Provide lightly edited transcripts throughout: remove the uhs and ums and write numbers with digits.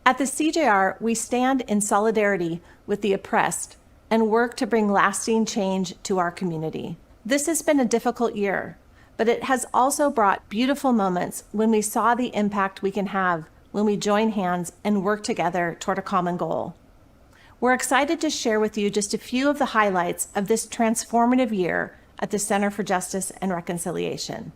At the CJR, we stand in solidarity with the oppressed and work to bring lasting change to our community. This has been a difficult year, but it has also brought beautiful moments when we saw the impact we can have when we join hands and work together toward a common goal. We're excited to share with you just a few of the highlights of this transformative year at the Center for Justice and Reconciliation.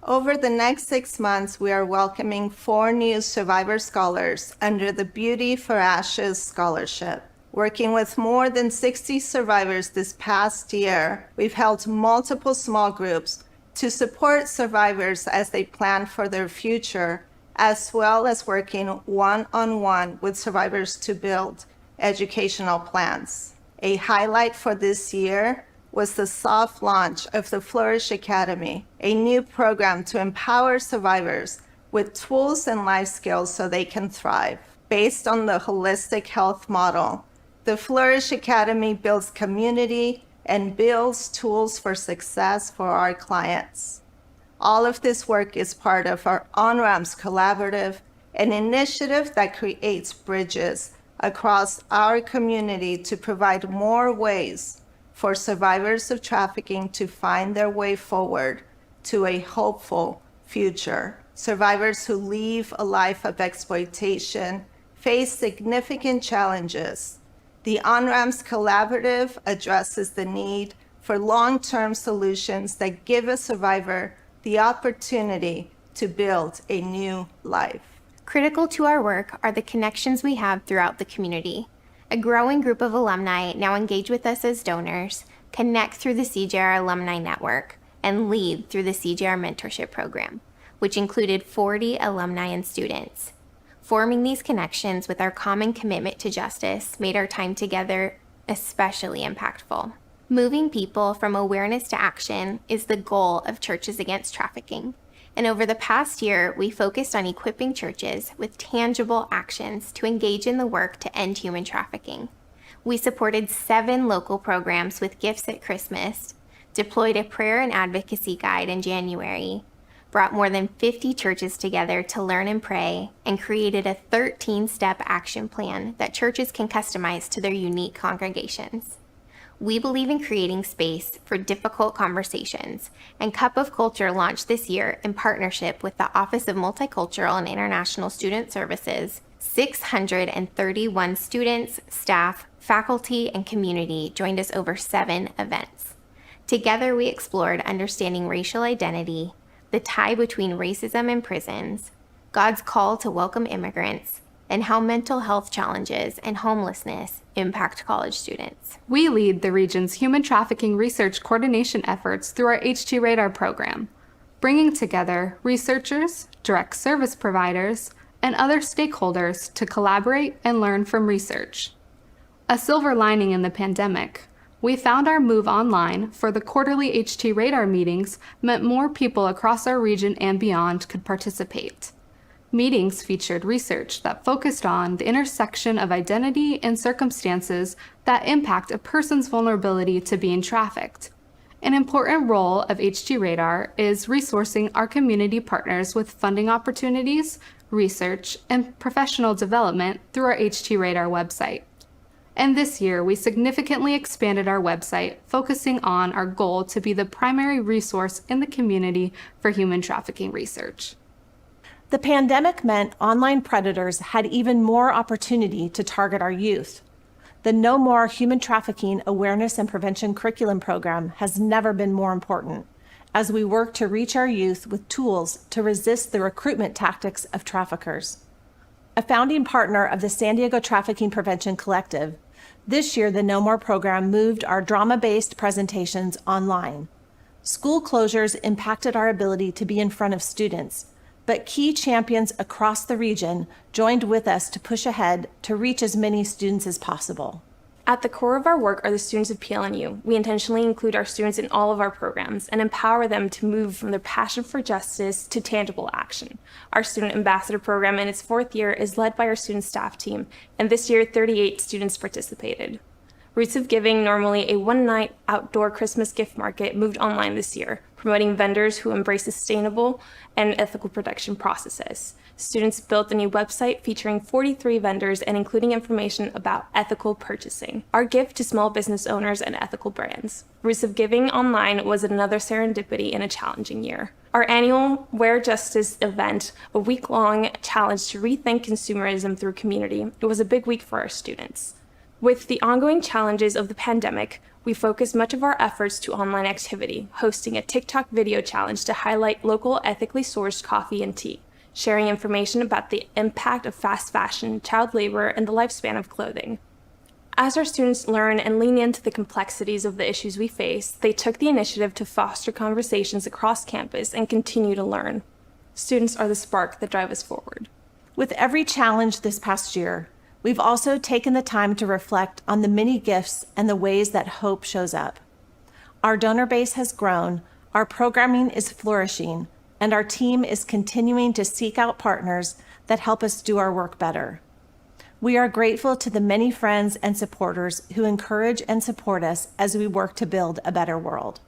Over the next 6 months, we are welcoming 4 new survivor scholars under the Beauty for Ashes Scholarship. Working with more than 60 survivors this past year, we've held multiple small groups to support survivors as they plan for their future, as well as working one-on-one with survivors to build educational plans. A highlight for this year was the soft launch of the Flourish Academy, a new program to empower survivors with tools and life skills so they can thrive. Based on the holistic health model, the Flourish Academy builds community and builds tools for success for our clients. All of this work is part of our On-Ramps Collaborative, an initiative that creates bridges across our community to provide more ways for survivors of trafficking to find their way forward to a hopeful future. Survivors who leave a life of exploitation face significant challenges. The On-Ramps Collaborative addresses the need for long-term solutions that give a survivor the opportunity to build a new life. Critical to our work are the connections we have throughout the community. A growing group of alumni now engage with us as donors, connect through the CJR Alumni Network, and lead through the CJR Mentorship Program, which included 40 alumni and students. Forming these connections with our common commitment to justice made our time together especially impactful. Moving people from awareness to action is the goal of Churches Against Trafficking. And over the past year, we focused on equipping churches with tangible actions to engage in the work to end human trafficking. We supported 7 local programs with gifts at Christmas, deployed a prayer and advocacy guide in January, brought more than 50 churches together to learn and pray, and created a 13-step action plan that churches can customize to their unique congregations. We believe in creating space for difficult conversations, and Cup of Culture launched this year in partnership with the Office of Multicultural and International Student Services. 631 students, staff, faculty, and community joined us over 7 events. Together, we explored understanding racial identity, the tie between racism and prisons, God's call to welcome immigrants, and how mental health challenges and homelessness impact college students. We lead the region's human trafficking research coordination efforts through our HT Radar program, bringing together researchers, direct service providers, and other stakeholders to collaborate and learn from research. A silver lining in the pandemic, we found our move online for the quarterly HT Radar meetings meant more people across our region and beyond could participate. Meetings featured research that focused on the intersection of identity and circumstances that impact a person's vulnerability to being trafficked. An important role of HT Radar is resourcing our community partners with funding opportunities, research, and professional development through our HT Radar website. And this year, we significantly expanded our website, focusing on our goal to be the primary resource in the community for human trafficking research. The pandemic meant online predators had even more opportunity to target our youth. The No More Human Trafficking Awareness and Prevention Curriculum program has never been more important as we work to reach our youth with tools to resist the recruitment tactics of traffickers. A founding partner of the San Diego Trafficking Prevention Collective, this year the No More program moved our drama-based presentations online. School closures impacted our ability to be in front of students, but key champions across the region joined with us to push ahead to reach as many students as possible. At the core of our work are the students of PLNU. We intentionally include our students in all of our programs and empower them to move from their passion for justice to tangible action. Our Student Ambassador program in its 4th year is led by our student staff team, and this year 38 students participated. Roots of Giving, normally a one-night outdoor Christmas gift market, moved online this year, promoting vendors who embrace sustainable and ethical production processes. Students built a new website featuring 43 vendors and including information about ethical purchasing, our gift to small business owners and ethical brands. Roots of Giving Online was another serendipity in a challenging year. Our annual Wear Justice event, a week-long challenge to rethink consumerism through community, it was a big week for our students. With the ongoing challenges of the pandemic, we focused much of our efforts to online activity, hosting a TikTok video challenge to highlight local ethically sourced coffee and tea, sharing information about the impact of fast fashion, child labor, and the lifespan of clothing. As our students learn and lean into the complexities of the issues we face, they took the initiative to foster conversations across campus and continue to learn. Students are the spark that drive us forward. With every challenge this past year, we've also taken the time to reflect on the many gifts and the ways that hope shows up. Our donor base has grown, our programming is flourishing, and our team is continuing to seek out partners that help us do our work better. We are grateful to the many friends and supporters who encourage and support us as we work to build a better world.